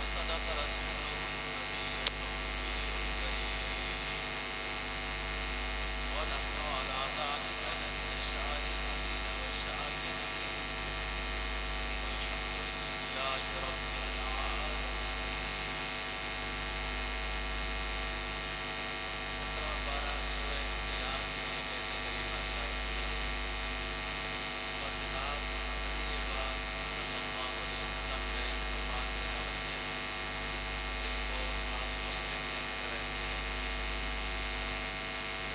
صدق رسوله النبي الكريم ونحن على ذلك لمن الشاهدين والشاكرين والحمد لله رب العالمين. 17واں پارہ سورہ انبیاء کی بیت کریمہ جاری ہے اور جناب نبی پاک صلی اللہ علیہ وسلم کے قربان تلاوت ہے جس کو آپ مسلم کہتے رہتے ہیں.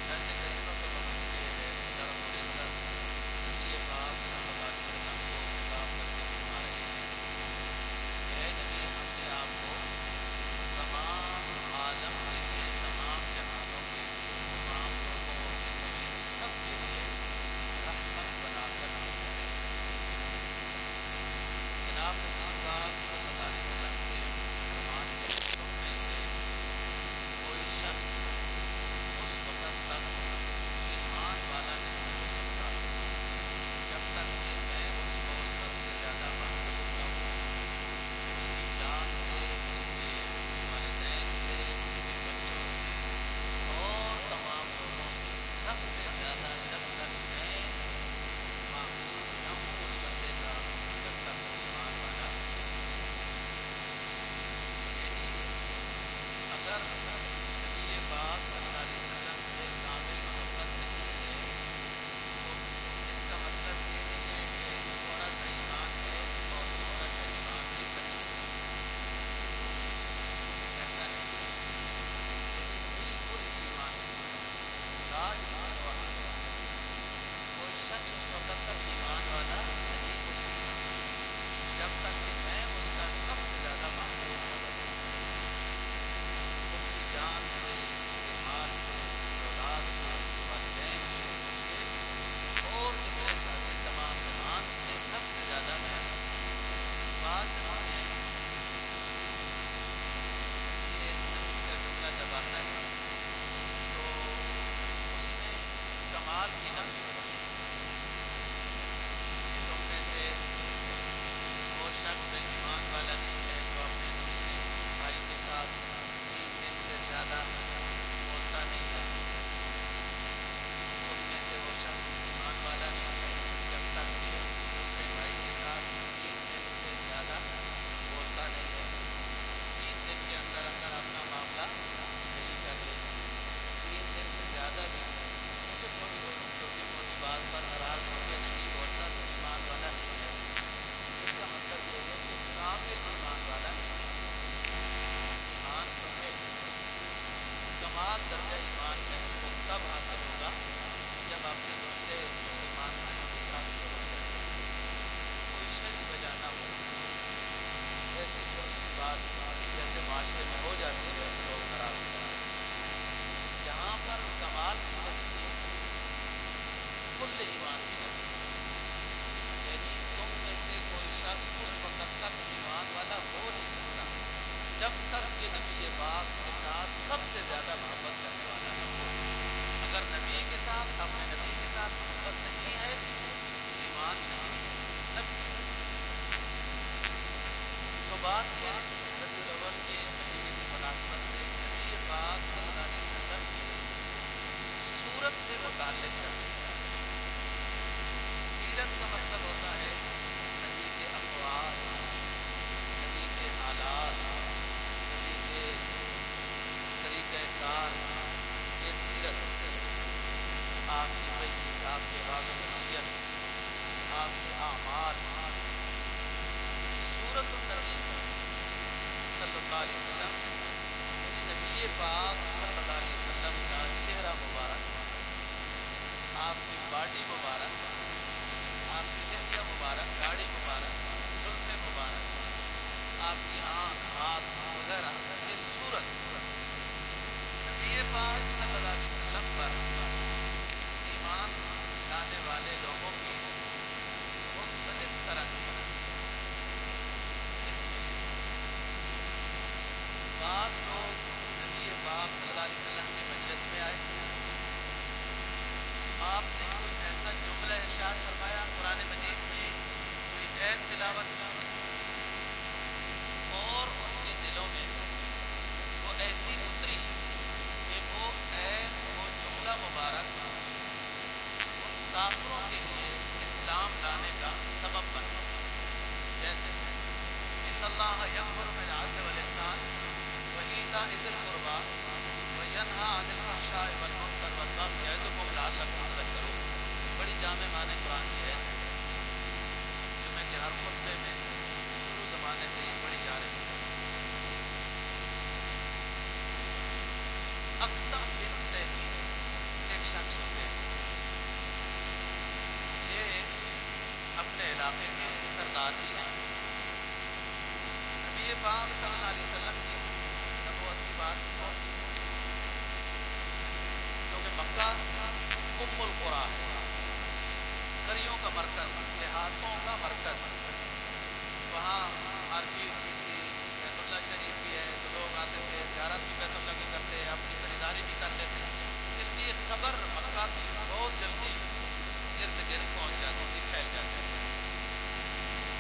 بیت کریمہ کا مفہوم یہ ہے کہ رب العزت نبی پاک صلی اللہ علیہ وسلم کو خطاب کر کے فرما رہے ہیں کہ اے نبی ہم نے آپ کو تمام عالم کے لیے تمام جہانوں کے لیے تمام لوگوں اور جنوں سب کے لیے رحمت بنا کر بھیجا ہے. جناب نبی پاک صلی اللہ علیہ وسلم کے فرمان ہے کہ تم میں سے کوئی شخص اس وقت تک ایمان والا نہیں ہو سکتا جب تک کہ میں اس کو سب سے زیادہ محبوب نہ ہوں. اس کی جان سے، اس کے والدین سے، اس کے بچوں سے اور تمام لوگوں سے سب سے زیادہ جب تک میں محبوب نہ ہوں اس بندے کا جب تک وہ ایمان والا نہیں ہو سکتا. یعنی اگر نبی پاک صلی اللہ علیہ وسلم سے کامل محبت نہیں ہے تو اس کا مطلب یہ نہیں ہے کہ تھوڑا سا ایمان ہے اور تھوڑا سا ایمان بھی نہیں ہے. ایسا نہیں ہے. یعنی بالکل ایمان ہے. لا ایمان والا کوئی شخص اس وقت تک ایمان والا نہیں ہو سکتا جب تک کہ میں اس کا سب سے زیادہ محبوب نہ بنوں. اس کی جان سے، اس کے مال سے، اس کی اولاد سے، اس کے والدین سے، اس کے اور جتنے ساتھی تمام سے سب سے زیادہ میں بعض جگہوں میں یہ نفی کا جملہ جب آتا ہے تو اس میں کمال کی نفی ہوتی ہے کہ تم میں سے وہ شخص ایمان والا نہیں ہے جو اپنے دوسرے بھائی کے ساتھ 3 دن سے زیادہ بولتا نہیں ہے. تم میں سے وہ شخص ایمان والا نہیں ہے جب تک کہ دوسرے بھائی کے ساتھ 3 دن سے زیادہ بولتا نہیں ہے. 3 دن کے اندر اندر اپنا معاملہ صحیح کر لے. 3 دن سے زیادہ بھی جیسے تھوڑی چھوٹی موٹی بات پر ناراض ہو کے نہیں بولتا تو ایمان والا نہیں ہے. اس کا مطلب یہ ہے کہ کامل ایمان والا نہیں ہے. ایمان تو ہے، کمال درجہ ایمان میں اس کو تب حاصل ہوگا جب اپنے دوسرے مسلمان بھائیوں کے ساتھ سلوک کرے. کوئی شرعی وجہ نہ ہو، ایسی چھوٹی سی بات جیسے معاشرے میں ہو جاتی ہے لوگ ناراض ہو جاتے ہیں. یہاں پر کمال کی نفی ہے، کل ایمان کی نفی. یعنی تم میں سے کوئی شخص اس وقت تک ایمان والا ہو نہیں سکتا جب تک کہ نبی پاک کے ساتھ سب سے زیادہ محبت کرنے والا نہ ہو. اگر نبی کے ساتھ اپنے نبی کے ساتھ محبت نہیں ہے ایمان نہیں ہے، نفی ہے. تو بات یہ ہے ربیع الاول کے مہینے کی مناسبت سے نبی پاک صلی اللہ علیہ وسلم کی سورت سے متعلق کرتے ہیں. آج سیرت کا مطلب ہوتا ہے نبی کے اقوال، نبی کے حالات، نبی کے طریقہ کار، یہ سیرت ہوتی ہے. آپ کی بیعت، آپ کے واعظ و نصیحت، آپ کے اعمال. سورت النبی صلی اللہ علیہ وسلم یعنی نبی پاک صلی اللہ علیہ وسلم کا چہرہ مبارک، آپ کی باڈی مبارک، آپ کی لحیہ مبارک، داڑھی مبارک، زلفیں مبارک، آپ کی آنکھ، ہاتھ وغیرہ، یہ صورت نبی پاک صلی اللہ علیہ وسلم پر ایمان لانے والے لوگوں کی مختلف طرح کی قسمیں. بعض لوگ نبی پاک صلی اللہ علیہ وسلم کے مجلس میں آئے، آپ نے کوئی ایسا جملہ ارشاد فرمایا قرآن مجید میں، کوئی اللہ یأمر بالعدل والاحسان وایتاء ذی القربی وینہی عن الفحشاء والمنکر والبغی یعظکم لعلکم تذکرون. بڑی جامع معنی قرآن کی ہے جو میں کہ ہر خطبے میں شروع زمانے سے ہی پڑھی جا رہی ہے. اقسم بن سیفی ایک شخص ہوتے ہیں، یہ اپنے علاقے کے سردار بھی ہیں. نبی پاک صلی اللہ علیہ وسلم کی نبوت کی بات پہنچی کیونکہ مکہ ام القریٰ ہے، قریوں کا مرکز، دیہاتوں کا مرکز. وہاں مارکیٹ بھی تھی، بیت اللہ شریف بھی ہے، تو لوگ آتے تھے، زیارت بھی بیت اللہ کی کرتے، اپنی خریداری بھی کر لیتے. اس لیے خبر مکہ کی بہت جلدی ارد گرد پہنچ جاتی تھی، پھیل جاتی تھی.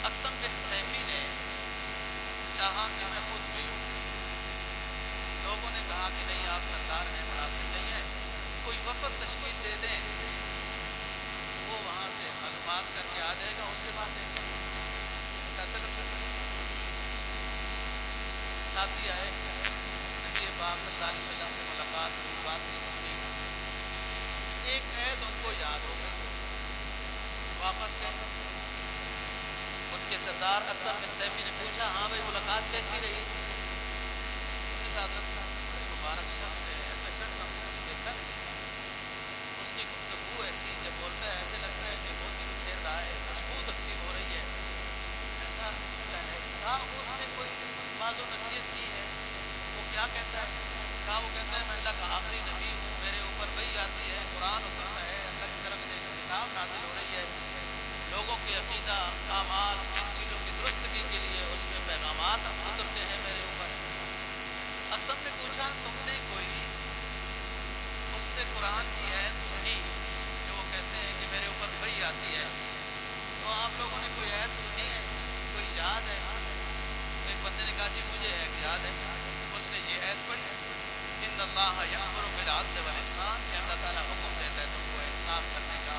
اقسم بن سیفی نے چاہا کہ میں خود ملوں. لوگوں نے کہا کہ نہیں، آپ سردار ہیں، مناسب نہیں ہے، کوئی وفد تشکیل دے دیں، وہ وہاں سے معلومات کر کے آ جائے گا، اس کے بعد دیکھیں. کہا چلو ٹھیک ہے. ساتھی آئے، نبی پاک صلی اللہ علیہ وسلم سے ملاقات ہوئی، باتیں سنی. ایک عید ان کو یاد ہو گئی، واپس گئے. ان کے سردار اقسم بن سیفی نے پوچھا ہاں بھائی ملاقات کیسی رہی؟ حضرت بڑے مبارک شخص ہے، ایسا شخص ہم نے کبھی دیکھا نہیں. اس کی گفتگو ایسی، جب بولتا ہے ایسے لگتا ہے کہ موتی بکھیر رہا ہے، خوشبو تقسیم ہو رہی ہے، ایسا اس کا ہے. کہا اس نے کوئی باز و نصیحت کی ہے؟ وہ کیا کہتا ہے؟ کہا وہ کہتا ہے میں اللہ کا آخری نبی ہوں، میرے اوپر وحی آتی ہے، قرآن اترتا ہے، اللہ کی طرف سے کتاب نازل ہو رہی ہے، لوگوں کے عقیدہ اعمال ان چیزوں کی درستگی کے لیے اس میں پیغامات اترتے ہیں میرے اوپر. اقسم نے پوچھا تم نے کوئی اس سے قرآن کی آیت سنی جو وہ کہتے ہیں کہ میرے اوپر وحی آتی ہے؟ تو آپ لوگوں نے کوئی آیت سنی ہے، کوئی یاد ہے؟ ایک بندے نے کہا جی مجھے ایک یاد ہے. اس نے یہ آیت پڑھی، ان اللہ یأمر بالعدل والاحسان، کہ اللہ تعالیٰ حکم دیتا ہے تم کو انصاف کرنے کا،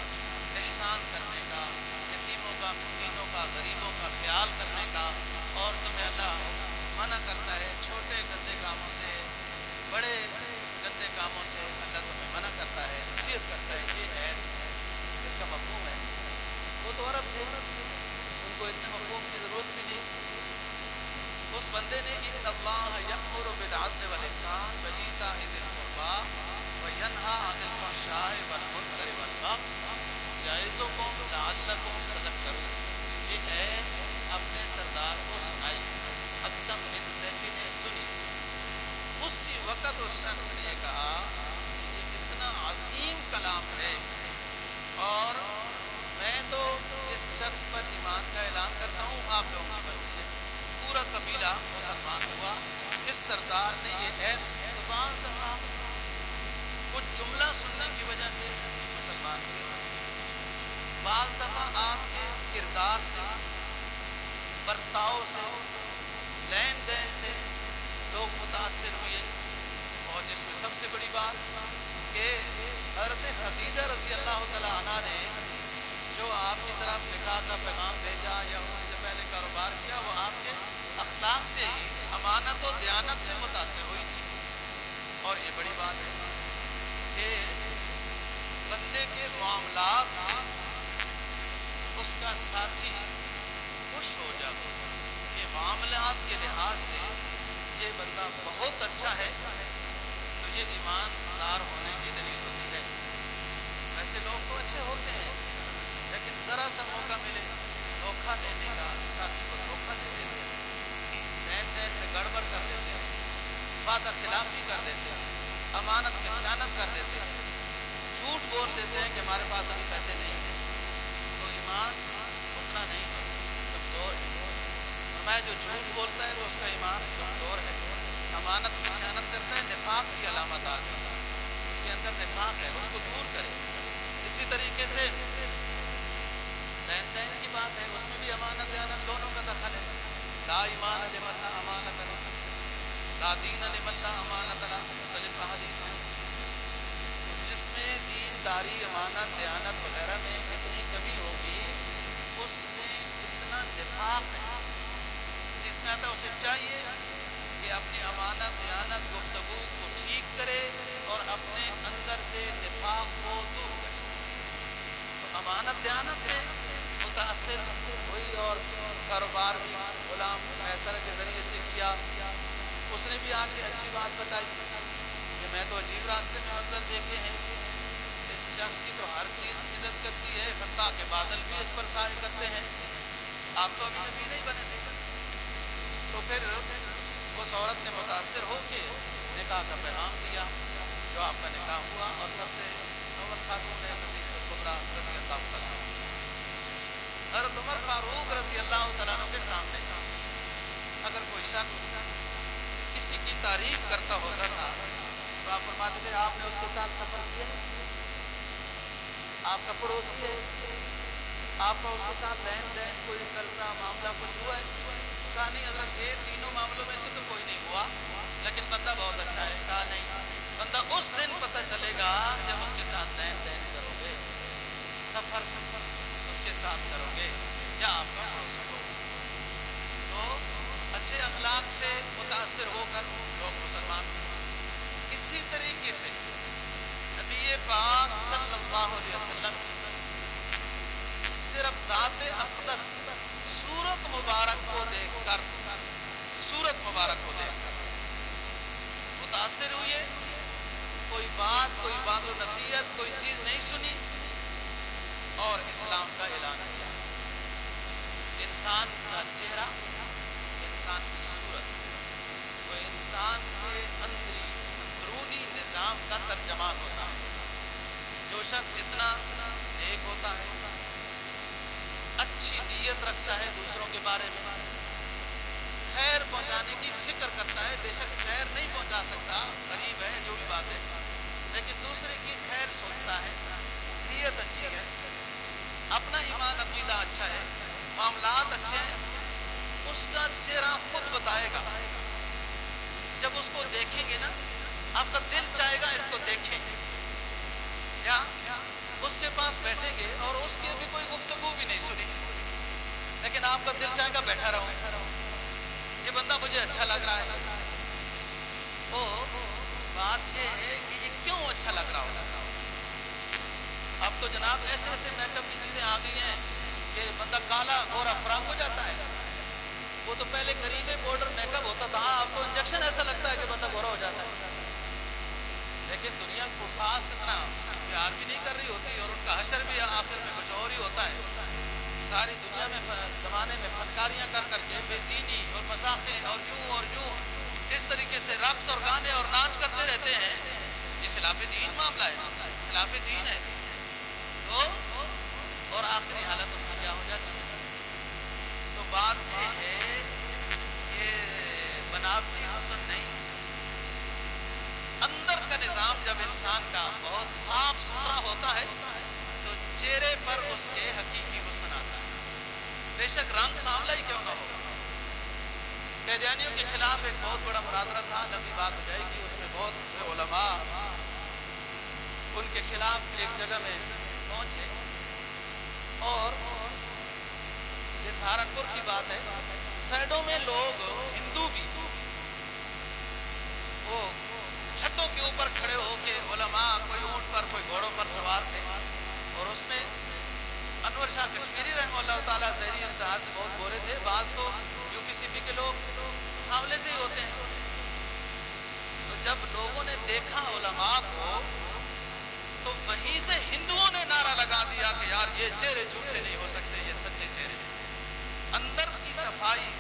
احسان کرنے کا، یتیموں کا، مسکینوں کا، غریبوں کا خیال کرنے کا، اور تمہیں اللہ منع کرتا ہے چھوٹے گندے کاموں سے، بڑے گندے کاموں سے اللہ تمہیں منع کرتا ہے، نصیحت کرتا ہے. یہ ہے اس کا مفہوم ہے. وہ تو عرب تھے، ان کو اتنے مفہوم کی ضرورت بھی نہیں تھی. اس بندے نے ان اللہ یأمر بالعدل والاحسان وایتاء ذی القربی وینہی عن الفحشاء والمنکر والبغی یعظکم لعلکم تذکرون. یہ عید اپنے سردار کو سنائی، اقسم بن سیفی نے سنی. اسی وقت اس شخص نے یہ کہا کہ یہ کتنا عظیم کلام ہے، اور میں تو اس شخص پر ایمان کا اعلان کرتا ہوں، آپ لوگوں کی مرضی ہے. پورا قبیلہ مسلمان ہوا. اس سردار نے یہ عید سنی تو بعض دفعہ کچھ جملہ سننے کی وجہ سے مسلمان ہوئے، بعض دفعہ آپ کے کردار سے، برتاؤ سے، لین دین سے لوگ متاثر ہوئے. اور جس میں سب سے بڑی بات کہ حضرت خدیجہ رضی اللہ تعالیٰ عنہ نے جو آپ کی طرف نکاح کا پیغام بھیجا یا اس سے پہلے کاروبار کیا، وہ آپ کے اخلاق سے ہی، امانت و دیانت سے متاثر ہوئی تھی. اور یہ بڑی بات ہے کہ بندے کے معاملات سے اس کا ساتھی خوش ہو جائے، کہ معاملات کے لحاظ سے یہ بندہ بہت اچھا ہے، تو یہ ایماندار ہونے کی دلیل ہوتی ہے. ویسے لوگ تو اچھے ہوتے ہیں، لیکن ذرا سا موقع ملے دھوکہ دینے کا، ساتھی کو دھوکہ دے دیتے ہیں، لین دین میں گڑبڑ کر دیتے ہیں، وعدہ خلافی کر دیتے ہیں، امانت میں خیانت کر دیتے ہیں، جھوٹ بول دیتے ہیں کہ ہمارے پاس ابھی پیسے نہیں ہیں. تو ایمان اتنا نہیں ہے، کمزور ہے. میں جو جھوٹ بولتا ہے تو اس کا ایمان کمزور ہے. امانت میں خیانت کرتا ہے، نفاق کی علامت آ گئی، اس کے اندر نفاق ہے، اس کو دور کرے. اسی طریقے سے لین دین کی بات ہے، اس میں بھی امانت دیانت دونوں کا دخل ہے. لا ایمان لمن لا امانت له، لا دین لمن لا امانت له، مختلف احادیث ہیں. جس میں دینداری، امانت دیانت وغیرہ میں جتنی کمی ہوگی، اس میں اتنا نفاق ہے. حدیث حدیث میں آتا ہے اسے چاہیے کہ اپنی امانت دیانت گفتگو کو ٹھیک کرے اور اپنے اندر سے نفاق کو دور کرے. تو امانت دیانت سے متاثر ہوئی اور کاروبار بھی غلام میسر کے ذریعے سے کیا. اس نے بھی آ کے اچھی بات بتائی کہ میں تو عجیب راستے میں منظر دیکھے ہیں, اس شخص کی تو ہر چیز عزت کرتی ہے, خطا کے بادل بھی اس پر سائے کرتے ہیں, آپ تو ابھی نبی نہیں بنے تھے. تو پھر اس عورت نے متاثر ہو کے نکاح کا پیغام دیا, جو آپ کا نکاح ہوا اور سب سے اول خاتون ہے خدیجہ کبریٰ رضی اللہ تعالیٰ عنہ. حضرت عمر فاروق رضی اللہ تعالیٰ عنہ کے سامنے اگر کوئی شخص کسی کی تعریف کرتا ہوتا تھا تو آپ فرماتے تھے آپ نے اس کے ساتھ سفر کیا ہے, آپ کا پڑوسی ہے, آپ کا اس کے ساتھ لین دین کوئی قرضہ معاملہ کچھ ہوا ہے؟ کہا نہیں حضرت یہ تینوں معاملوں میں سے تو کوئی نہیں ہوا, لیکن بندہ بہت اچھا ہے. کہا نہیں, بندہ اس دن پتہ چلے گا جب اس کے ساتھ لین دین کرو گے, سفر اس کے ساتھ کرو گے یا آپ کا پڑوسی ہوگا. تو اچھے اخلاق سے متاثر ہو کر لوگ مسلمان ہوتے ہیں. اسی طریقے سے نبی پاک صلی اللہ علیہ وسلم صرف ذات اقدس صورت مبارک کو دیکھ کر متاثر ہوئے, کوئی بات کوئی بات و نصیحت کوئی چیز نہیں سنی اور اسلام کا اعلان کیا. انسان کا چہرہ, انسان کی صورت, وہ انسان کے اندرونی نظام کا ترجمان ہوتا ہے. جو شخص جتنا نیک ہوتا ہے, اچھی نیت رکھتا ہے دوسروں کے بارے میں, خیر پہنچانے کی فکر کرتا ہے, بے شک خیر نہیں پہنچا سکتا, غریب ہے جو بھی بات ہے, لیکن دوسرے کی خیر سوچتا ہے, نیت اچھی ہے, اپنا ایمان عقیدہ اچھا ہے, معاملات اچھے ہیں, اس کا چہرہ خود بتائے گا. جب اس کو دیکھیں گے نا آپ کا دل چاہے گا اس کو دیکھیں, یا اس کے پاس بیٹھیں گے اور اس کی ابھی کوئی گفتگو بھی نہیں سنی, لیکن آپ کا دل چاہے گا بیٹھا رہو, یہ بندہ مجھے اچھا لگ رہا ہے. تو بات یہ ہے کہ یہ کیوں اچھا لگ رہا ہوگا. اب تو جناب ایسے ایسے میک اپ کی چیزیں آ گئی ہیں کہ بندہ کالا گورا فراق ہو جاتا ہے. وہ تو پہلے کریمے پاؤڈر میک اپ ہوتا تھا, آپ کو انجیکشن ایسا لگتا ہے کہ بندہ گورا ہو جاتا ہے. لیکن دنیا کو خاص اتنا پیار بھی نہیں کر رہی ہوتی اور ان کا حشر بھی آخر میں کچھ اور ہی ہوتا ہے. ساری دنیا میں زمانے میں فنکاریاں کر کر کے بے دینی اور مذاقیں اور یوں اس طریقے سے رقص اور گانے اور ناچ کرتے رہتے ہیں. یہ خلاف دین معاملہ ہے, خلاف دین ہے. تو اور آخری حالت اس کی کیا ہو جاتی ہے. تو بات یہ ہے یہ بناوٹی حسن نہیں, اندر کا نظام جب انسان کا بہت صاف ستھرا ہوتا ہے تو چہرے پر اس کے حقیقی حسن آتا ہے, بے شک رنگ سانولا ہی کیوں نہ ہو. قیدیانیوں کے خلاف ایک بہت بڑا مناظرہ تھا, لمبی بات ہو جائے گی. اس میں بہت سے علماء ان کے خلاف ایک جگہ میں پہنچے اور یہ سہارنپور کی بات ہے, سائڈوں میں لوگ ہندو بھی وہ چھتوں کے اوپر کھڑے ہو کے علماء کوئی اونٹ پر کوئی گھوڑوں پر سوار تھے, اور اس میں انور شاہ کشمیری رحمہ اللہ تعالیٰ زہری انتہا سے بہت گورے تھے, بعض تو یو پی سی پی کے لوگ سانولے سے ہی ہوتے ہیں. تو جب لوگوں نے دیکھا علماء کو تو وہیں سے ہندوؤں نے نعرہ لگا دیا کہ یار یہ چہرے جھوٹے نہیں ہو سکتے, یہ سچے چہرے. اندر کی صفائی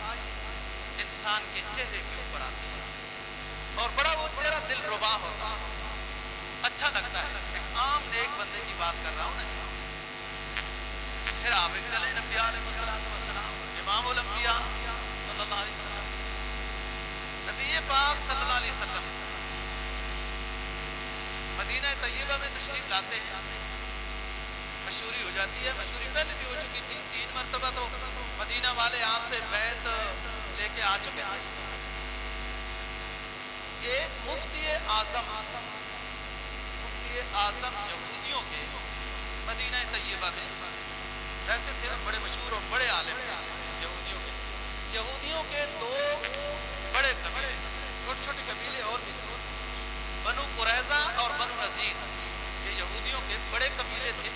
انسان کے چہرے کے اوپر آتی ہے اور بڑا وہ چہرہ دل ربا ہوتا ہے, اچھا لگتا ہے. ایک عام نیک بندے کی بات کر رہا ہوں نا جی. پھر آپ ایک چلے انبیاء علیہ السلام, امام الانبیاء صلی اللہ علیہ وسلم, نبی پاک صلی اللہ علیہ وسلم مدینہ طیبہ میں تشریف لاتے ہیں. مشہوری ہو جاتی ہے, مشہوری پہلے بھی ہو چکی تھی, 3 مرتبہ تو مدینہ والے آپ سے بیعت لے کے آ چکے تھے. ایک مفتی اعظم یہودیوں کے مدینہ طیبہ میں رہتے تھے اور بڑے مشہور اور بڑے عالم تھے یہودیوں کے. یہودیوں کے دو بڑے قبیلے، چھوٹے چھوٹے قبیلے اور بھی تھے، بنو قریظہ اور بنو نذیر، یہ یہودیوں کے بڑے قبیلے تھے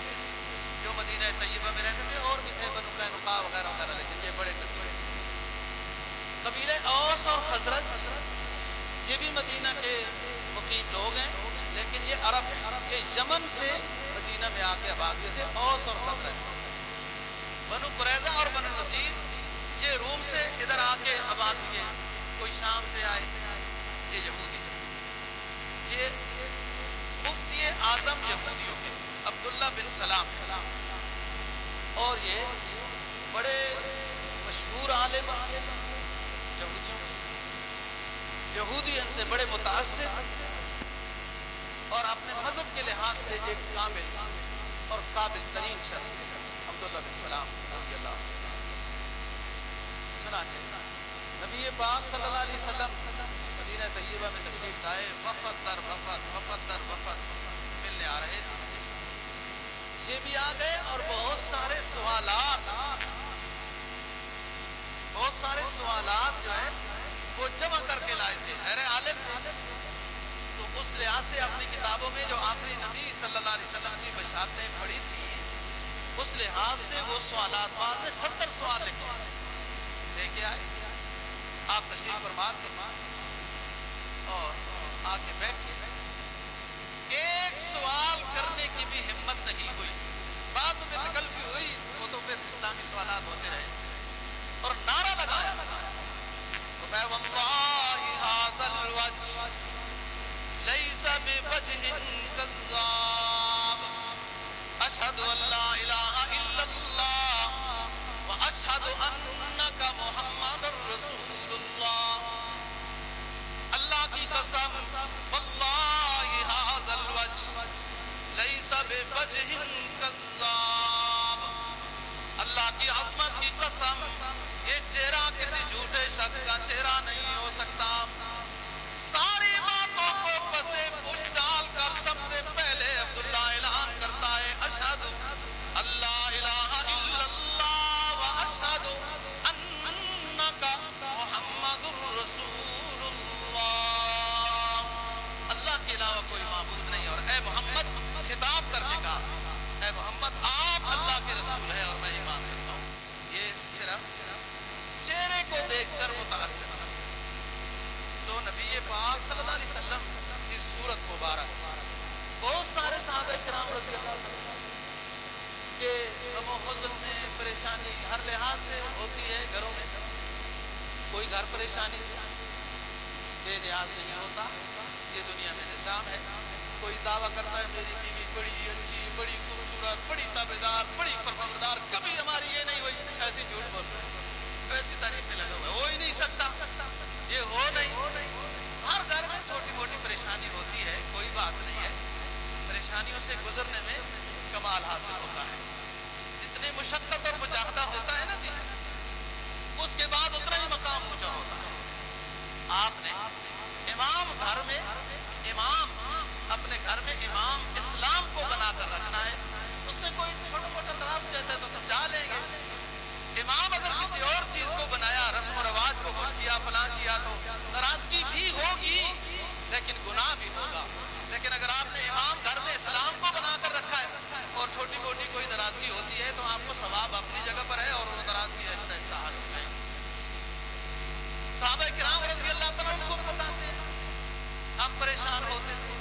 جو مدینہ طیبہ میں رہتے تھے، اور بھی تھے بنو قینقاع وغیرہ وغیرہ، لیکن یہ بڑے قبیلے قبیلے اوس اور خزرج، یہ بھی مدینہ کے مقیم لوگ ہیں، لیکن یہ عرب ہیں، یہ یمن سے مدینہ میں آ کے آباد ہوئے تھے، اوس اور خزرج۔ بنو قریظہ اور بنو نذیر یہ روم سے ادھر آ کے آباد ہوئے، کوئی شام سے آئے، یہ یہودی ہے۔ یہ مفتی اعظم یہودیوں کے عبداللہ بن سلام، اور یہ بڑے مشہور عالم یہودیوں کے، یہودی ان سے بڑے متاثر اور اپنے مذہب کے لحاظ سے ایک کامل اور قابل ترین شخص تھے عبداللہ بن سلام رضی اللہ عنہ۔ چنانچہ نبی پاک صلی اللہ علیہ وسلم مدینہ طیبہ میں تشریف لائے، وفد در وفد، وفد در وفد ملنے آ رہے تھے، یہ بھی آ گئے، اور بہت سارے سوالات جو ہے وہ جمع کر کے لائے تھے، اہل عالم تھے، تو اس لحاظ سے اپنی کتابوں میں جو آخری نبی صلی اللہ علیہ وسلم کی بشارتیں پڑھی تھیں، اس لحاظ سے وہ سوالات، بعض نے 70 سوال لکھے لے کے آئے، آپ تشریف فرما تھے اور آ کے بیٹھے، ایک سوال کرنے کی بھی ہمت نہیں ہوئی، بعد میں تکلفی ہوئی، وہ تو پھر اسلامی سوالات ہوتے رہے، اور نعرہ لگایا، میں واللہ ھذا الوجہ لیس بوجہ کذاب، اشہد ان لا الہ الا اللہ واشہد انک محمد رسول اللہ، اللہ کی قسم واللہ ھذا الوجہ لیس بوجہ کذاب، اللہ کی عظمت کی قسم یہ چہرہ کسی جھوٹے شخص کا چہرہ نہیں ہو سکتا۔ ساری باتوں کو پسے پش ڈال کر سب سے پہلے عبداللہ اعلان کرتا ہے، اشہد اللہ الہ الا اللہ و اشہد انک محمد رسول اللہ، اللہ کے علاوہ کوئی معبود نہیں، اور اے محمد خطاب کر کے کہا، اے محمد آپ اللہ کے رسول ہیں اور میں ایمان کرتا ہوں۔ یہ صرف چہرے کو دیکھ کر متاثر، تو نبی پاک صلی اللہ علیہ وسلم کی صورت مبارک، بہت سارے صحابہ کرام رضی اللہ عنہ کہ غم و حزن میں پریشانی ہر لحاظ سے ہوتی ہے، گھروں میں کوئی گھر پریشانی سے بے نیاز نہیں ہوتا، یہ دنیا میں نظام ہے، کوئی دعویٰ کرتا ہے میری بیوی بڑی اچھی، بڑی خوبصورت، بڑی تابعدار، بڑی فرمانبردار، کبھی ہماری یہ نہیں ہوئی، ایسی جھوٹ بول رہے ہیں، ایسی تعریف میں لگا ہوا ہے، ہو ہی نہیں سکتا، یہ ہو نہیں۔ ہر گھر میں چھوٹی موٹی پریشانی ہوتی ہے، کوئی بات نہیں ہے، پریشانیوں سے گزرنے میں کمال حاصل ہوتا ہے، جتنی مشقت اور مجاہدہ ہوتا ہے نا جی، اس کے بعد اتنا ہی مقام اونچا ہوتا ہے۔ آپ نے امام گھر میں، امام اپنے گھر میں امام اسلام کو بنا کر رکھنا ہے، اس میں کوئی چھوٹا موٹا اعتراض کہتا ہے تو سمجھا لیں گے، امام اگر کسی اور چیز کو بنایا، رسم و رواج کو خوش کیا، فلاں کیا، تو ناراضگی بھی ہوگی لیکن گناہ بھی ہوگا، لیکن اگر آپ نے امام گھر میں اسلام کو بنا کر رکھا ہے اور چھوٹی موٹی کوئی ناراضگی ہوتی ہے تو آپ کو ثواب اپنی جگہ پر ہے اور وہ ناراضگی آہستہ آہستہ حل ہو جائے گی۔ صحابہ کرام رضی اللہ تعالیٰ عنہ خود بتاتے ہیں، ہم پریشان ہوتے تھے،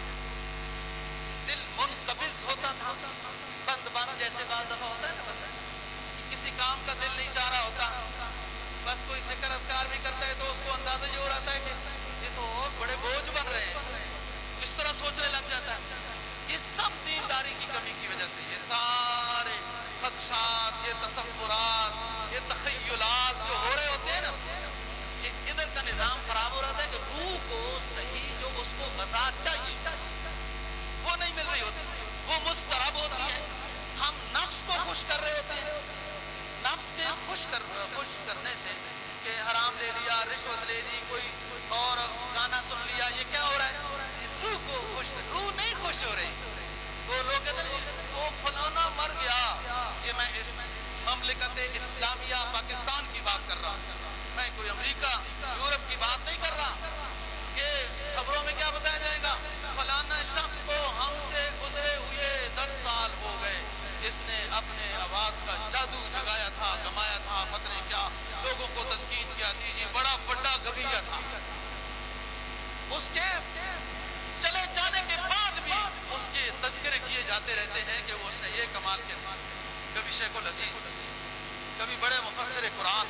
دل منقبض ہوتا تھا، بند جیسے بعض دفعہ ہوتا ہے نا بندہ، کسی کام کا دل نہیں چاہ رہا ہوتا، بس کوئی ذکر اذکار بھی کرتا ہے تو اس کو اندازہ یہ ہو رہا ہے کہ یہ تو اور بڑے بوجھ بن رہے ہیں، اس طرح سوچنے لگ جاتا ہے۔ یہ سب دینداری کی کمی کی وجہ سے، یہ سارے خدشات، یہ تصورات، یہ تخیلات جو ہو رہے ہوتے ہیں نا، یہ ادھر کا نظام خراب ہو رہا ہے کہ روح کو صحیح جو اس کو غذا چاہیے وہ نہیں مل رہی ہوتی، وہ مضطرب ہوتی ہے، ہم نفس کو خوش کر رہے ہوتے ہیں، نفس کے خوش کرنے سے کہ حرام لے لیا، رشوت لے لی، کوئی اور گانا سن لیا، یہ کیا ہو رہا ہے؟ روح کو خوش کر، روح نہیں خوش ہو رہی۔ وہ لوگ کہتے ہیں وہ فلانا مر گیا، یہ میں اس مملکت اسلامیہ پاکستان کی بات کر رہا ہوں، میں یورپ کی بات نہیں کر رہا کہ خبروں میں کیا بتایا جائے گا، فلانا شخص کو ہم سے گزرے ہوئے 10 سال ہو گئے، اس نے اپنے آواز کا جادو جگایا تھا، کمایا تھا، مطلب کیا لوگوں کو تسکین کیا، دیجیے بڑا بڑا گویہ تھا، اس کے چلے جانے کے بعد بھی اس کے تذکرے کیے جاتے رہتے ہیں کہ اس نے یہ کمال کیا تھا۔ کبھی شیخ الحدیث، کبھی بڑے مفسر قرآن،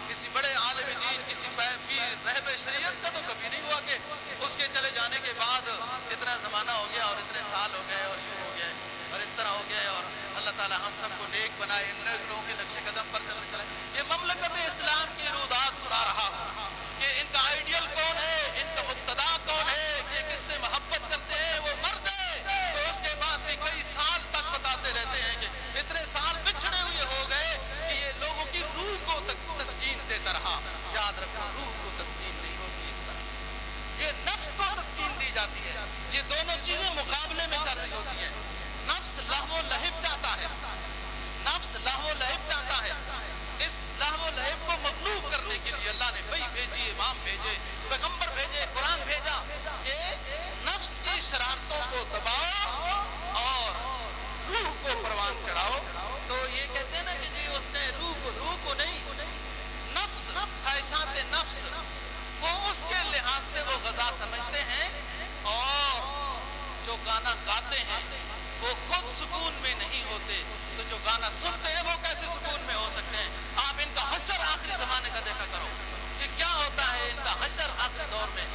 کسی بڑے عالم دین، کسی پیر رہب شریعت کا تو کبھی نہیں ہوا کہ اس کے چلے جانے کے بعد اتنا زمانہ ہو گیا اور اتنے سال ہو گئے اور شروع ہو گئے اور اس طرح ہو گئے، اور اللہ تعالی ہم سب کو نیک بنائے، ان نیک لوگوں کے نقش قدم پر چلنے چلائے۔ یہ مملکت اسلام کی رودات سنا رہا ہوں کہ ان کا آئیڈیل کون ہے، ان کا مقتدا کون ہے، یہ کس سے محبت کرتے ہیں، وہ مرد ہے، تو اس کے بعد بھی کئی سال تک بتاتے رہتے ہیں کہ اتنے سال بچھڑے ہوئے ہو گئے کہ یہ لوگوں کی روح کو تسکین دیتا رہا۔ یاد رکھو، روح کو تسکین نہیں ہوتی اس طرح، یہ نفس کو تسکین دی جاتی ہے، یہ دونوں چیزیں مقابلے میں چل رہی ہوتی ہیں۔ نفس لہو و لہب چاہتا ہے، نفس لہو و لہب چاہتا ہے، اس لہو و لہب کو مغلوب کرنے کے لیے اللہ نے وحی بھیجی، امام بھیجے، پیغمبر بھیجے، قرآن بھیجا کہ نفس کی شرارتوں کو دباؤ اور روح کو پروان چڑھاؤ۔ تو یہ کہتے ہیں نا کہ جی اس نے روح کو نہیں، نفس، خواہشات نفس کو اس کے لحاظ سے وہ غذا سمجھتے ہیں، اور جو گانا گاتے ہیں وہ خود سکون میں نہیں ہوتے، تو جو گانا سنتے ہیں وہ کیسے سکون میں ہو سکتے ہیں؟ آپ ان کا حشر آخری زمانے کا دیکھا کرو کہ کیا ہوتا ہے ان کا حشر آخری دور میں۔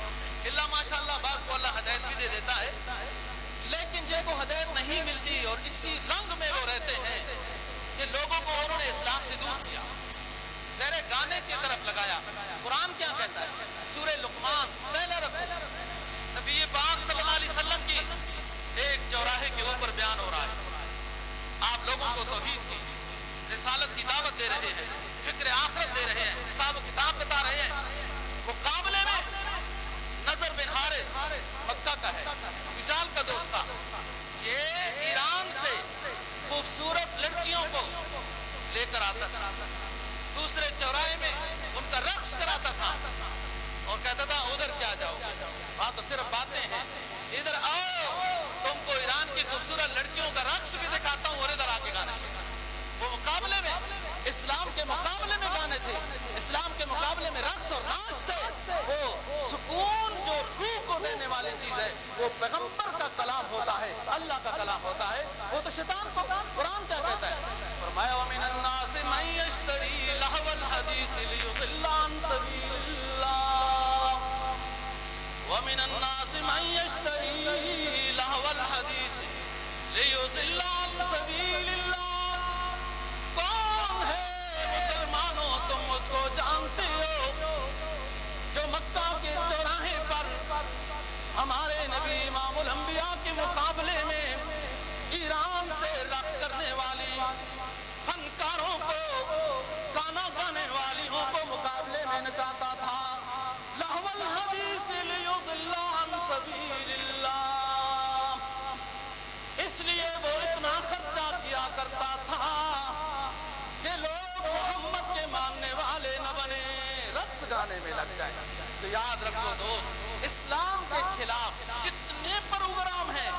اللہ ماشاءاللہ بعض کو اللہ ہدایت بھی دے دیتا ہے، لیکن جن کو ہدایت نہیں ملتی اور اسی رنگ میں وہ رہتے ہیں کہ لوگوں کو انہوں نے اسلام سے دور کیا، زیر گانے کی طرف لگایا۔ قرآن کیا کہتا ہے؟ سورہ لقمان پہلا رکو، نبی پاک صلی اللہ علیہ وسلم کی ایک چوراہے کے اوپر بیان ہو رہا ہے، آپ لوگوں کو توحید کی، رسالت کی دعوت دے رہے ہیں، فکر آخرت دے رہے ہیں، حساب و کتاب بتا رہے ہیں۔ مقابلے میں نضر بن حارث مکہ کا ہے، بجال کا دوست تھا، یہ ایران سے خوبصورت لڑکیوں کو لے کر آتا تھا، دوسرے چوراہے میں ان کا رقص کراتا تھا اور کہتا تھا ادھر کیا جاؤ، وہاں تو صرف باتیں ہیں، ادھر آؤ تم کو ایران کی خوبصورت لڑکیوں کا رقص بھی دکھاتا ہوں اور ادھر آ کے گانے سکھاتا ہوں۔ وہ مقابلے میں اسلام کے مقابلے میں گانے تھے، اسلام کے مقابلے میں رقص اور ناچ تھے۔ وہ سکون جو روح کو دینے والی چیز ہے وہ پیغمبر کا کلام ہوتا ہے، اللہ کا کلام ہوتا ہے، وہ تو شیطان کو قرآن کیا کہتا ہے؟ فرمایا وَمِنَ النَّاسِ مَن يَشْتَرِي لَهْوَ الْحَدِيثِ لِيُضِلَّ عَن سَبِيلِ اللَّهِ وَمِنَ النَّاسِ مَن يَشْتَرِي لَهْوَ الْحَدِيثِ لِيُضِلَّ عَن سَبِيلِ اللَّهِ۔ کون ہے مسلمانوں تم اس کو جانتے ہو جو مکہ کے چوراہے پر ہمارے نبی امام الانبیاء کے مقابلے میں ایران سے رقص کرنے والی فنکاروں کو، گانا گانے والیوں کو مقابلے میں نچاتا تھا؟ لہو الحدیث لیضل عن سبیل اللہ، اس لیے وہ اتنا خرچہ کیا کرتا تھا کہ لوگ محمد کے ماننے والے نہ بنے، رقص گانے میں لگ جائیں۔ تو یاد رکھو دوست، اسلام کے خلاف جتنے پروگرام ہیں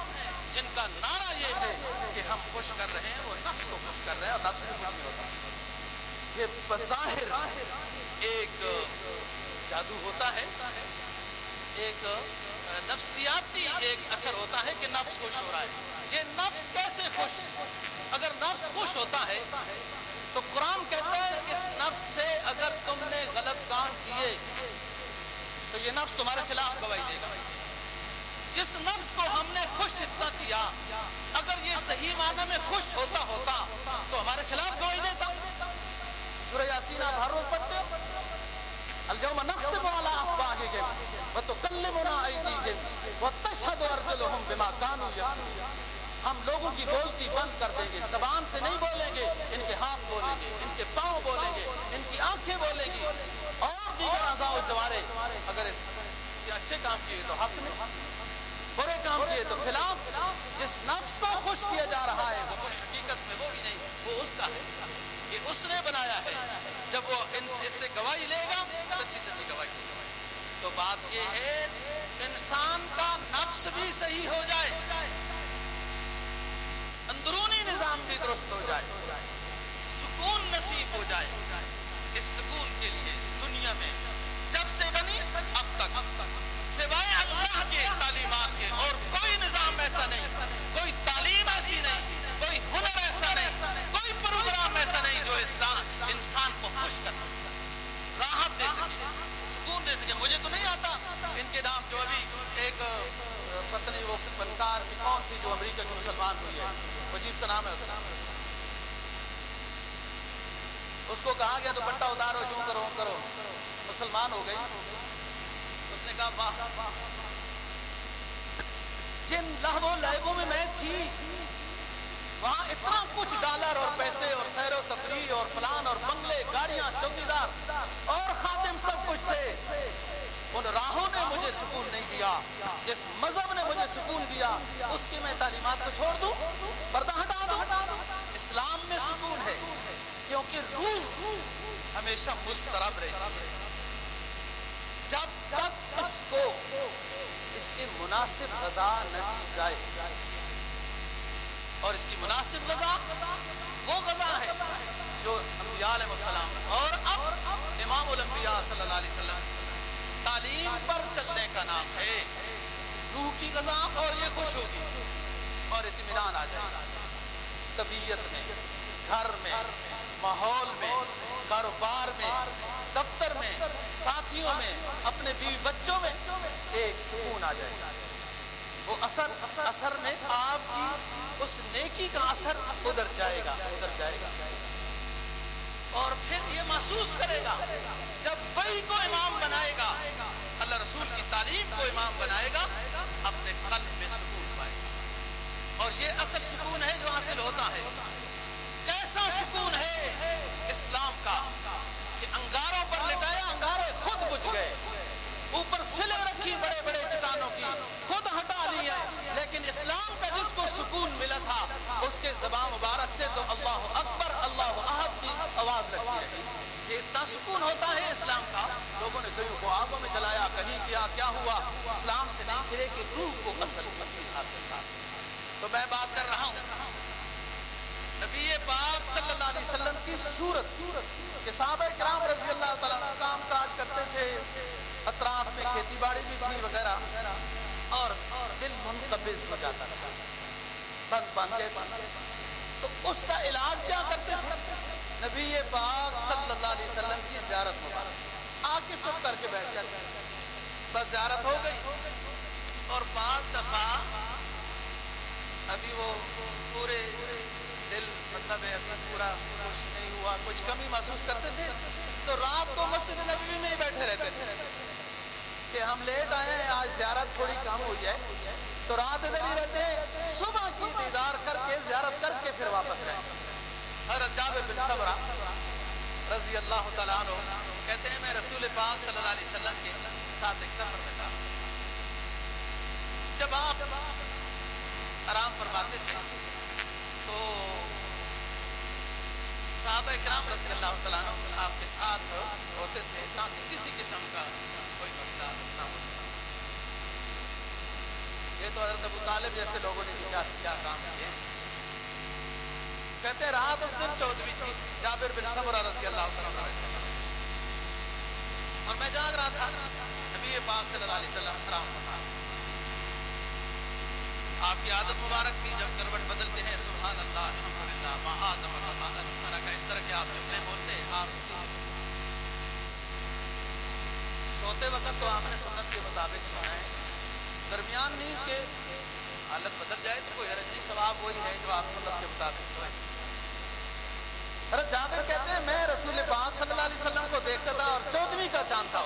جن کا نعرہ یہ ہے کہ ہم خوش کر رہے ہیں، وہ نفس کو خوش کر رہے ہیں اور نفس بھی خوش نہیں ہوتا۔ یہ بظاہر ایک جادو ہوتا ہے، ایک نفسیاتی ایک اثر ہوتا ہے کہ نفس خوش ہو رہا ہے۔ یہ نفس کیسے خوش؟ اگر نفس خوش ہوتا ہے تو قرآن کہتا ہے اس نفس سے اگر تم نے غلط کام کیے تو یہ نفس تمہارے خلاف گواہی دے گا۔ جس نفس کو ہم نے خوش اتنا کیا، اگر یہ صحیح معنی میں خوش ہوتا تو ہمارے خلاف گواہی دیتا۔ سورہ یاسین آپ ہر روز پڑھتے ہو، اليوم نختم على افواههم وتكلمنا ايديهم وتشهد ارجلهم بما كانوا يكسبون۔ ہم لوگوں کی بولتی بند کر دیں گے، زبان سے نہیں بولیں گے، ان کے ہاتھ بولیں گے، ان کے پاؤں بولیں گے، ان کی آنکھیں بولیں گی اور دیگر اعضاء و جوارح۔ اگر اس کے اچھے کام کیے تو حق میں، برے کام کیے تو خلاف۔ جس نفس کو خوش کیا جا رہا ہے وہ خوش حقیقت میں وہ بھی نہیں، وہ اس کا ہے۔ یہ اس نے بنایا ہے. جب وہ اس سے گواہی لے گا سچی سچی گواہی لے گا. تو بات یہ ہے انسان کا نفس بھی صحیح ہو جائے, اندرونی نظام بھی درست ہو جائے, سکون نصیب ہو جائے. اس سکون کے لیے دنیا میں جب سے بنی اب تک سوائے اللہ کے تعلیمات کے اور کوئی نظام ایسا نہیں, کوئی تعلیم ایسی نہیں, کوئی ہنر ایسا نہیں, کوئی پروگرام ایسا نہیں جو انسان کو خوش کر سکے, راحت دے سکے, سکون دے سکے. مجھے تو نہیں آتا ان کے نام. جو ابھی ایک پتہ نہیں وہ فنکار کی کون تھی جو امریکہ کی مسلمان ہوئی ہے, عجیب سا نام ہے اس کو کہا گیا دوپٹہ اتارو, یوں کرو کرو, مسلمان ہو گئی. اس نے کہا واہ, جن لہو لہبوں میں تھی وہاں اتنا کچھ ڈالر اور پیسے اور سیر و تفریح اور پلان اور بنگلے, گاڑیاں, چوکیدار اور خادم سب کچھ تھے. ان راہوں نے مجھے سکون نہیں دیا. جس مذہب نے مجھے سکون دیا اس کی میں تعلیمات کو چھوڑ دوں, پردہ ہٹا دوں. اسلام میں سکون ہے کیونکہ روح ہمیشہ مضطرب رہے. جب تک اس کو اس کی مناسب غذا نہ دی جائے, اور اس کی مناسب غذا وہ غذا ہے جو انبیاء علیہ السلام اور اب امام الانبیاء صلی اللہ علیہ وسلم تعلیم پر چلنے کا نام ہے. روح کی غذا اور یہ خوش ہوگی اور اطمینان آ جائے گا. طبیعت میں, گھر میں, ماحول میں, کاروبار میں, دفتر میں, ساتھیوں میں, اپنے بیوی بچوں میں ایک سکون آ جائے گا. وہ اثر میں آپ کی اس نیکی کا اثر ادھر جائے گا. اور پھر یہ محسوس کرے گا جب وہی کو امام بنائے گا, اللہ رسول کی تعلیم کو امام بنائے گا, اپنے قلب میں سکون پائے گا. اور یہ اصل سکون ہے جو حاصل ہوتا ہے. کیسا سکون ہے اسلام کا کہ انگاروں پر لٹایا, انگارے خود بجھ گئے, اوپر سلے رکھی بڑے بڑے چٹانوں کی, خود ہٹا لی ہے. لیکن اسلام کا جس کو سکون ملا تھا اس کے زبان مبارک سے تو اللہ اکبر اللہ احد کی آواز لگتی رہی. یہ اتنا سکون ہوتا ہے اسلام کا. لوگوں نے کہیں کو آگوں میں جلایا, کہیں کیا ہوا, اسلام سے نہیں پھرے کہ روح کو اصل سکون حاصل تھا. تو میں بات کر رہا ہوں نبی پاک صلی اللہ علیہ وسلم کی صورت کہ صحابہ کرام رضی اللہ تعالیٰ عنہ کام کاج کرتے تھے, اطراف میں کھیتی باڑی بھی تھی وغیرہ, اور دل منقبض ہو جاتا تھا بند جیسا. تو اس کا علاج کیا کرتے تھے؟ نبی پاک صلی اللہ علیہ وسلم کی زیارت مبارک آ کے چپ کر کے بیٹھ جاتے, بس زیارت ہو گئی. اور بعض دفعہ ابھی وہ پورے دل مطلب ہے ابھی پورا خوش نہیں ہوا, کچھ کمی محسوس کرتے تھے, تو رات کو مسجد نبوی میں ہی بیٹھے رہتے تھے کہ ہم لیٹ آئے ہیں, آج زیارت تھوڑی کم ہوئی ہے, تو رات ادھر ہی رہتے, صبح کی دیدار کر کے زیارت کر کے پھر واپس جائیں. حضرت جابر بن سمرہ رضی اللہ تعالیٰ عنہ کہتے ہیں میں رسول پاک صلی اللہ علیہ وسلم کے ساتھ ایک سفر میں تھا. جب آپ آرام فرماتے تھے تو صحابہ کرام رضی اللہ تعالیٰ عنہ آپ کے ساتھ ہوتے تھے تاکہ کسی قسم کا کوئی مسئلہ نہ ہو. یہ تو حضرت ابو طالب جیسے لوگوں نے بھی کیا کام کیے. کہتے ہیں رات اس دن 14ویں تھی, جابر بن سمرہ رضی اللہ تعالیٰ عنہ, اور میں جاگ رہا تھا. نبی پاک صلی اللہ علیہ وسلم آرام فرما, آپ کی عادت مبارک تھی جب کروٹ بدلتے ہیں سبحان اللہ الحمدللہ ما اعظم اللہ ما احسن کا, اس طرح کے آپ جملے بولتے ہیں. آپ سوتے وقت تو آپ نے سنت کے مطابق سونا ہے, درمیان نیند کے حالت بدل جائے تو کوئی حرج نہیں, ثواب وہی ہے جو آپ سنت کے مطابق سوئیں. حضرت جابر کہتے ہیں میں رسول پاک صلی اللہ علیہ وسلم کو دیکھتا تھا, اور 14ویں کا چاند تھا,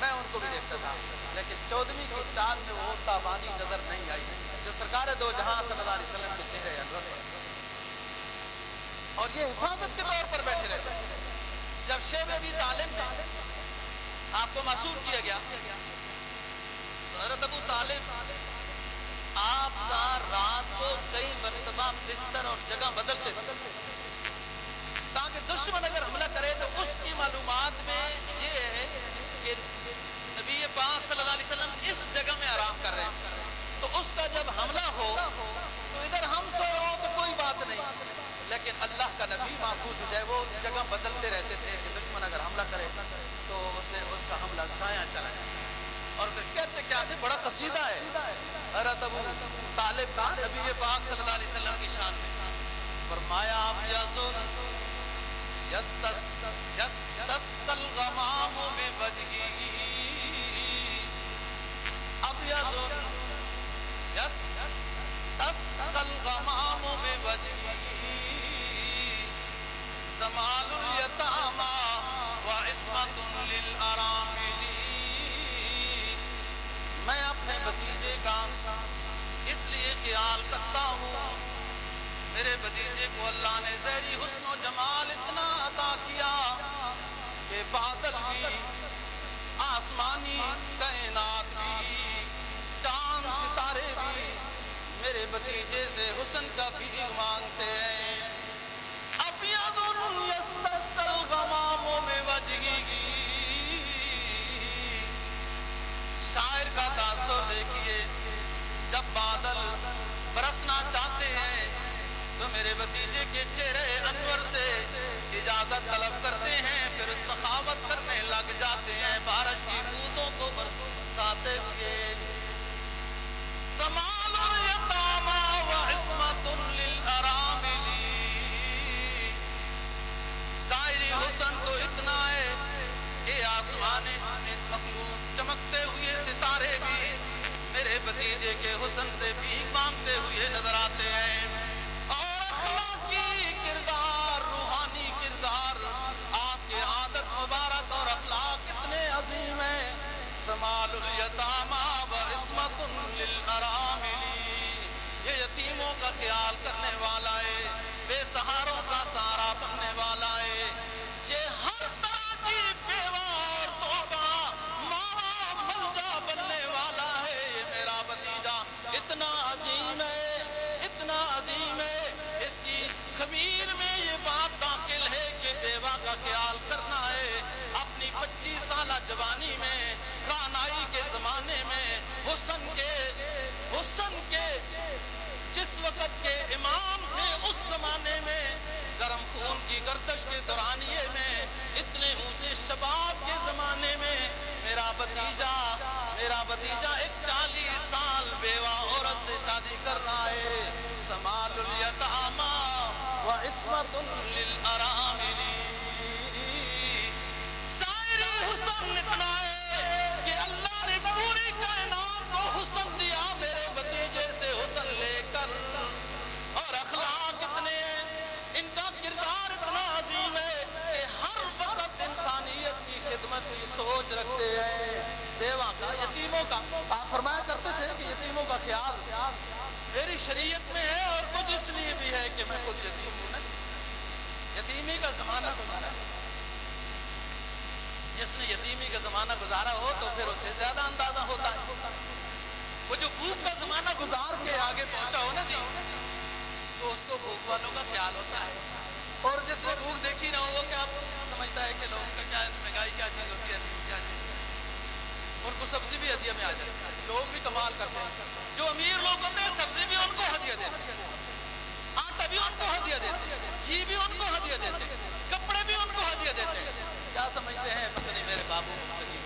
میں ان کو بھی دیکھتا تھا, لیکن 14ویں کے چاند میں وہ تابانی نظر نہیں آئی جو سرکار دو جہاں صلی اللہ علیہ وسلم کے چہرے انور پر. اور یہ حفاظت کے طور پر بیٹھے رہتے تھے. جب شیب ابی طالب میں آپ کو معصور کیا گیا تو حضرت ابو طالب آپ کا رات کو کئی مرتبہ بستر اور جگہ بدلتے تھے دشمن اگر حملہ کرے تو اس کی معلومات میں یہ ہے کہ نبی پاک صلی اللہ علیہ وسلم اس جگہ میں آرام کر رہے ہیں، تو اس کا جب حملہ ہو تو ادھر ہم سوئے ہوں تو کوئی بات نہیں، لیکن اللہ کا نبی محفوظ ہو جائے۔ وہ جگہ بدلتے رہتے تھے کہ دشمن اگر حملہ کرے تو اسے اس کا حملہ ضائع چلا جائے۔ اور پھر کہتے کیا تھے، بڑا قصیدہ ہے حضرت ابو طالب کا نبی پاک صلی اللہ علیہ وسلم کی شان میں، فرمایا یستسقى الغمام بوجهه ابيض يستسقى الغمام بوجهه زمال اليتامى وعصمة للأرامل۔ میں اپنے بھتیجے کا اس لیے خیال کرتا ہوں، میرے بھتیجے کو اللہ نے ظاہری حسن و جمال اتنا عطا کیا کہ بادل بھی، آسمانی کائنات بھی، چاند ستارے بھی میرے بھتیجے سے حسن کا بھیگ مانگتے ہیں۔ ابیض یستسقى الغمام بوجهه، شاعر کا تاثر دیکھیے، جب بادل برسنا چاہتے ہیں تو میرے بھتیجے کے چہرے انور سے اجازت طلب کرتے ہیں، پھر سخاوت کرنے لگ جاتے ہیں بارش کی بوندوں کو برساتے ہوئے۔ زمال الیتامی وعصمة للأرامل، ظاہری حسن تو اتنا ہے کہ آسمان میں مخلوق چمکتے ہوئے ستارے بھی میرے بھتیجے کے حسن سے بھیک مانگتے ہوئے نظر آتے ہیں۔ اور اخلاقی کردار، روحانی کردار، آپ کے عادت مبارک اور اخلاق اتنے عظیم ہیں۔ زمال الیتامی وعصمة للأرامل، یہ یتیموں کا خیال کرنے والا ہے، بے سہاروں کا سہارا بننے والا ہے، یہ ہر طرح کی بیوہ عورتوں کا ماوا ملجا بننے والا ہے۔ یہ میرا بھتیجا اتنا عظیم ہے، اتنا عظیم ہے، اس کی خمیر میں یہ بات داخل ہے کہ بیوہ کا خیال کرنا ہے۔ اپنی 25 سالہ جوانی میں، رعنائی کے زمانے میں، حسن کے جس وقت کے امام تھے اس زمانے میں، گرم خون کی گردش کے دورانیے میں، اتنے اونچے شباب کے زمانے میں میرا بھتیجا ایک 40 سال بیوہ عورت سے شادی کر رہا ہے۔ زمال الیتامی وعصمة للأرامل، ظاہری حسن اتنا ہے کہ اللہ نے پوری کائنات کو حسن دیا میرے بھتیجے سے حسن لے کر، اور اخلاق اتنے ہیں، ان کا کردار اتنا عظیم ہے کہ ہر وقت انسانیت کی خدمت کی سوچ رکھتے ہیں۔ بیوہ کا، یتیموں کا، آپ فرمایا کرتے تھے کہ یتیموں کا خیال میری شریعت میں ہے، اور کچھ اس لیے بھی ہے کہ میں خود یتیم ہوں نا، یتیمی کا زمانہ گزارا ہے۔ جس نے یتیمی کا زمانہ گزارا ہو تو پھر اسے زیادہ اندازہ ہوتا ہے۔ وہ جو بھوک کا زمانہ گزار کے آگے پہنچا ہو نا جی، تو اس کو بھوک والوں کا خیال ہوتا ہے، اور جس نے بھوک دیکھی نہ ہو وہ کیا سمجھتا ہے کہ لوگوں کا کیا مہنگائی کیا چیز ہوتی ہے، کیا چیز، ان کو سبزی بھی ہدیہ میں آ جاتی ہے۔ لوگ بھی کمال کرتے ہیں، جو امیر لوگ ہوتے ہیں سبزی بھی ان کو ہدیہ دیتے ہیں، آٹا بھی ان کو ہدیہ دیتے ہیں، گھی بھی ان کو ہدیہ دیتے ہیں، کپڑے بھی ان کو ہدیہ دیتے ہیں۔ کیا سمجھتے ہیں پتہ نہیں میرے بابو مقتدی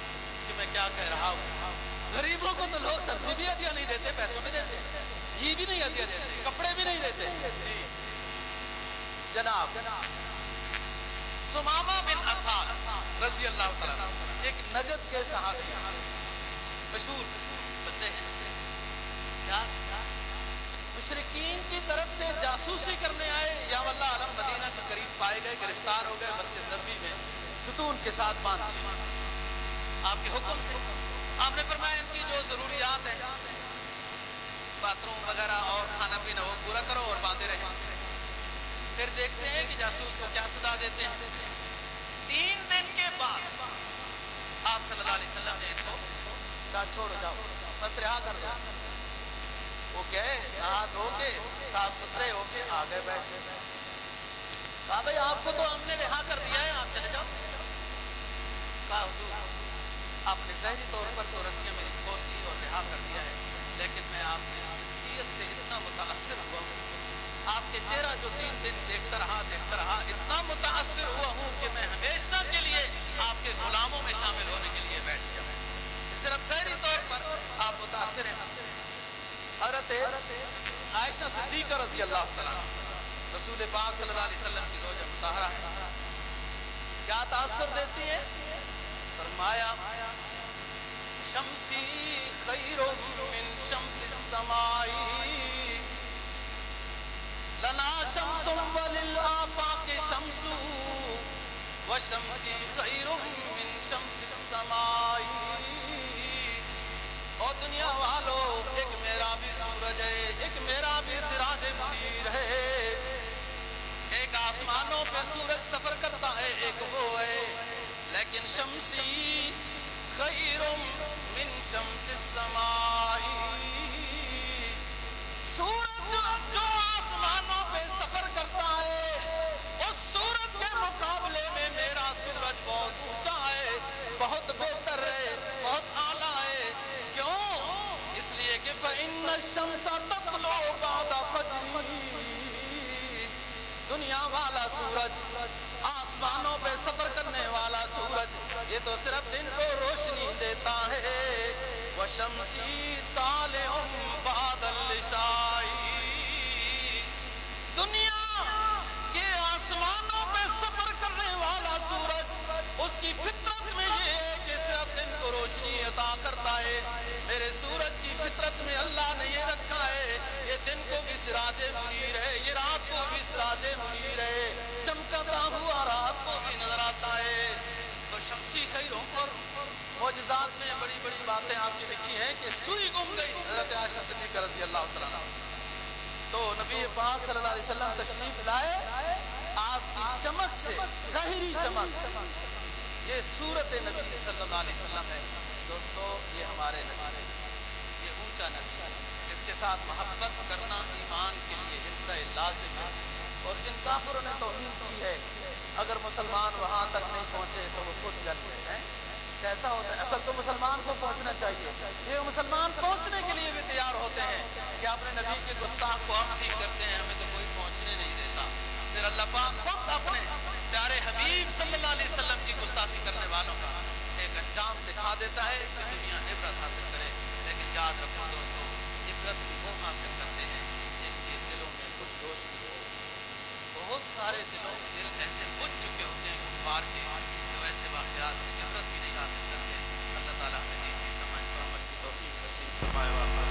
کہ میں کیا کہہ رہا ہوں۔ غریبوں کو تو لوگ سبزی بھی ہدیہ نہیں دیتے، پیسوں بھی دیتے ہیں، گھی بھی نہیں ہدیہ دیتے، کپڑے بھی نہیں دیتے جی۔ جناب سمامہ بن اسال رضی اللہ تعالیٰ ایک نجد کے صحابی مشہور بندے ہیں، کیا مشرکین کی طرف سے جاسوسی کرنے آئے، یا واللہ عالم مدینہ کے قریب پائے گئے، گرفتار ہو گئے، مسجد نبوی میں ستون کے ساتھ باندھ دیے آپ کے حکم سے۔ آپ نے فرمایا ان کی جو ضروریات ہیں، باتھ روم وغیرہ اور کھانا پینا، وہ پورا کرو اور باندھے رہیں۔ پھر دیکھتے ہیں کہ جاسوس کو کیا سزا دیتے ہیں۔ 3 دن کے بعد آپ صلی اللہ علیہ وسلم نے ان کو کہا چھوڑو جاؤ، بس رہا کر دو۔ وہ گئے، نہا دھو کے صاف ستھرے ہو کے آگے بیٹھ گئے۔ کہا بھائی آپ کو تو ہم نے رہا کر دیا ہے، آپ چلے جاؤ۔ کہا حضور آپ نے ظاہری طور پر تو رسیاں میری کھول دی اور رہا کر دیا ہے، لیکن میں آپ کی شخصیت سے اتنا متاثر ہوا ہوں، آپ کے چہرہ جو 3 دن دیکھتا رہا اتنا متاثر ہوا ہوں کہ میں ہمیشہ کے لیے آپ کے غلاموں میں شامل ہونے کے لیے بیٹھ گیا ہوں۔ صرف ظاہری طور پر آپ متاثر ہیں۔ حضرت عائشہ صدیقہ رضی اللہ تعالیٰ عنہ رسول پاک صلی اللہ علیہ وسلم کی زوجہ مطہرہ کیا تاثر دیتی ہے؟ فرمایا شمسی خیر من شمس السماء لنا شمس وللآفاق شمس وشمسی خیر من شمس السماء۔ او دنیا والو، ایک میرا بھی سورج ہے، ایک میرا بھی سراج منیر ہے، ایک آسمانوں پہ سورج سفر کرتا ہے، ایک وہ ہے، لیکن شمسی خیر من شمس السماء، سورج جو آسمانوں پہ سفر کرتا ہے اس سورج کے مقابلے میں میرا سورج بہت اونچا ہے، بہت بہتر ہے، بہت اعلیٰ ہے۔ کیوں؟ اس لیے کہ فإن الشمس تطلع بعد فجر، دنیا والا سورج، آسمانوں پہ سفر کرنے والا سورج، یہ تو صرف دن کو روشنی دیتا ہے۔ وشمسی طالع بعد العشاء، دنیا کے آسمانوں پہ سفر کرنے والا سورج، اس کی فطرت میں یہ ہے کہ صرف دن کو روشنی عطا کرتا ہے۔ میرے سورج کی فطرت میں اللہ نے یہ رکھا ہے، یہ دن کو بھی سراج منیر ہے، یہ رات کو بھی سراج منیر ہے، چمکتا ہوا رات کو بھی نظر آتا ہے۔ تو شمسی خیروں اور معجزات میں بڑی بڑی باتیں آپ کی لکھی ہیں کہ سوئی گم گئی حضرت عائشہ صدیقہ رضی اللہ تعالیٰ عنہ، تو نبی پاک صلی اللہ علیہ وسلم تشریف لائے، آپ کی چمک سے، ظاہری چمک، یہ صورت نبی صلی اللہ علیہ وسلم ہے۔ دوستو یہ ہمارے نبی ہے، یہ اونچا نبی ہے، اس کے ساتھ محبت کرنا ایمان کے لیے حصہ لازم ہے۔ اور جن کافروں نے توہین کی ہے، اگر مسلمان وہاں تک نہیں پہنچے تو وہ خود جل گئے ہیں۔ کیسا ہوتا ہے؟ اصل تو مسلمان کو پہنچنا چاہیے، یہ مسلمان پہنچنے کے لیے بھی تیار ہوتے ہیں کہ اپنے نبی کے گستاخ کو ہم ٹھیک کرتے ہیں، ہمیں تو کوئی پہنچنے نہیں دیتا، پھر اللہ پاک خود اپنے پیارے حبیب صلی اللہ علیہ وسلم کی گستاخی کرنے والوں کا ایک انجام دکھا دیتا ہے کہ دنیا عبرت حاصل کرے۔ لیکن یاد رکھو دوستو، عبرت وہ حاصل کرتے ہیں جن کے دلوں میں کچھ روشنی ہو۔ بہت سارے دل ایسے بجھ چکے ہوتے ہیں کفار کے، جو ایسے واقعات سے عبرت بھی نہیں حاصل کرتے۔ اللہ تعالیٰ ہمیں دین کی سمجھ اور عمل کی توفیق نصیب فرمائے۔